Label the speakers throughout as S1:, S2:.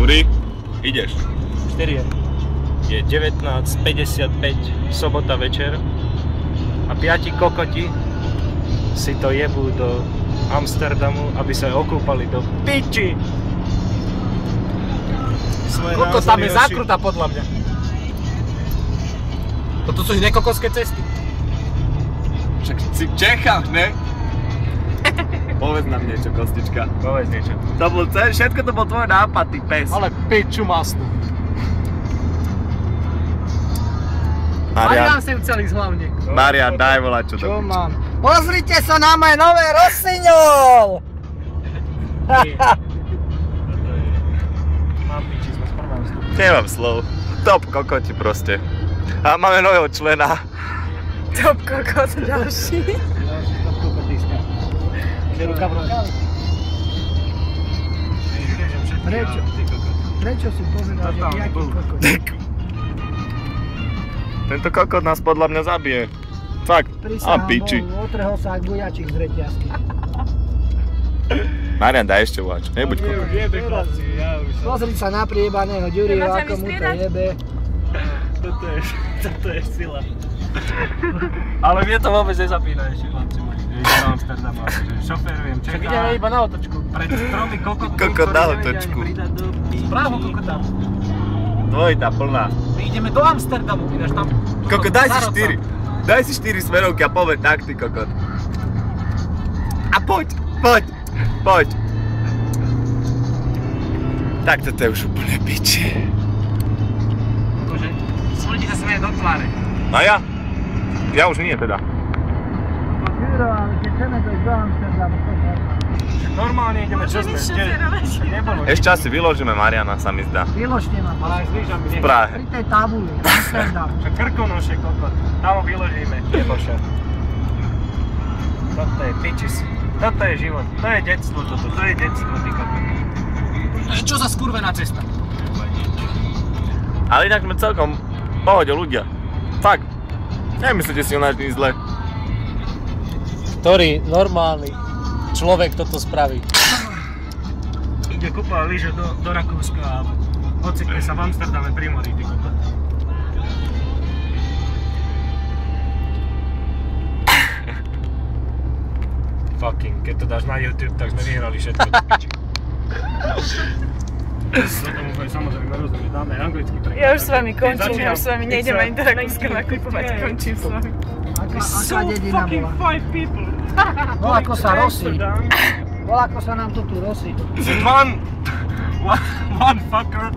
S1: Juri, ideš.
S2: 4 je 19:55, sobota večer a 5 kokoti si to jebú do Amsterdamu, aby sa okúpali do piči.
S3: Koľko tam je zákruta podľa mňa. Toto sú nekokoské cesty.
S1: Však si v Čechách, ne? Povedz nám niečo, Kostička.
S2: Povedz niečo.
S1: To bol všetko to bol tvoj nápad, ty pes.
S3: Ale piču masnú.
S1: Marian,
S3: sem chcel ísť hlavne.
S1: Marian, daj volať, čo to
S4: Čo mám? Pozrite sa na moje nové Rossignol!
S2: Mám piči, sme v prvom stupu.
S1: Nemám slov. Top kokoti proste. A máme nového člena.
S5: Top kokot ďalší.
S4: Top kokotiska. Kde ruka v rukavi? Prečo si povedal, že nejaký kokot?
S1: Tento kokot nás podľa mňa zabije. Fakt. A piči.
S4: Otrhol sa gujačík z reťazky.
S1: Marian, daj ešte volač. Nebuď kokot.
S4: Pozri sa na priebaného Ďuriho, ako mu to jebe.
S2: Toto je sila. Ale mne to vôbec nezapína ešte, chlapci moji. Idem do Amsterdamu, akože šoférujem, čekám.
S3: Tak ideme iba na otočku.
S2: Pred 3 kokotmi,
S1: Kokot na otočku.
S3: Správo kokota.
S1: Dvojita, plná.
S3: My ideme do Amsterdamu, ináč tam.
S1: Kokot, daj si 4. Daj si 4 smerovky a povedz tak, ty kokot. A poď. Tak toto je už úplne piči.
S3: Akože, smrdí sa smeje do tváre.
S1: No ja? Ja už nie teda.
S4: Ďuro, ale keď chceme dojsť do Amsterdamu, to je
S2: Normálne ideme, čo sme? Nebolo.
S1: Ešte asi vyložíme Mariana, sa mi zdá.
S4: vyložte ma.
S2: Ale aj s lyžami
S1: V
S2: nech.
S1: Prahe.
S4: Pri tej tabuli, Amsterdam.
S2: Však Krkonoše, kokot. Tam ho vyložíme, neboša. Toto je pičis. Toto je život. To je detstvo toto. To je detstvo, ty kokot.
S3: Čo za skurvená cesta?
S1: Ale inak sme celkom v pohode ľudia. Fakt. Nemyslíte si o nás nič zle.
S3: Ktorý normálny človek toto spraví?
S2: Ide kúpa lyže do Rakúska a ocitne sa v Amsterdame pri mori, ty kokot. Fucking, keď to dáš na YouTube, tak sme vyhrali všetko do piči. To tomu bude samozrejme rozumieť, dáme anglicky preklad.
S5: Ja už s vami končím, ja už s vami nejdem ani do Rakúska nakupovať, končím s vami.
S4: Aká dedina bola?
S2: 5 people.
S4: Voľako sa Rossi. Voľako sa nám to tu Rossi.
S2: One fucker,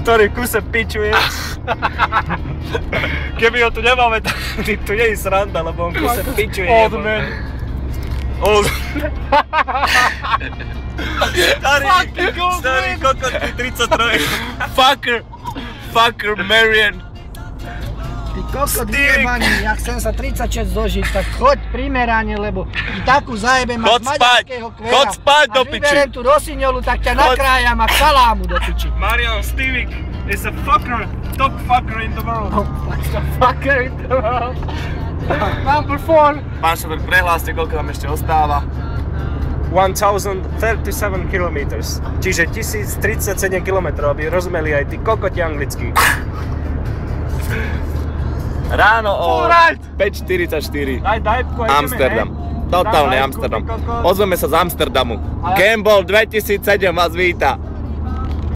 S2: ktorý kuse pičuje. Keby ho tu nemáme, tak tu nie je sranda, lebo on kuse pičuje.
S3: Old man.
S2: Old. Starý kokot, 33. Fucker Marian.
S4: Ty kokot vyjebaný, ja chcem sa 36 dožiť, tak choď primerane, lebo ti takú zajebem
S1: Chod
S4: ak
S1: spať,
S4: maďarského kvera.
S1: chod spať do piči.
S4: Až vyberiem tú Rossignolu, tak ťa nakrájam a salámu do piči.
S2: Marian Stivik is a fucker, top fucker in the world.
S3: Fucker in the world. Number 4.
S1: Pán šofér, prehláste, koľko tam ešte ostáva.
S2: 1037 km, čiže 1037 km, aby rozumeli aj tí kokoti anglicky.
S1: Ráno o 5:44.
S2: Daj,
S1: Amsterdam. Totálny Amsterdam. Ozveme sa z Amsterdamu. Gamble 2007 vás víta.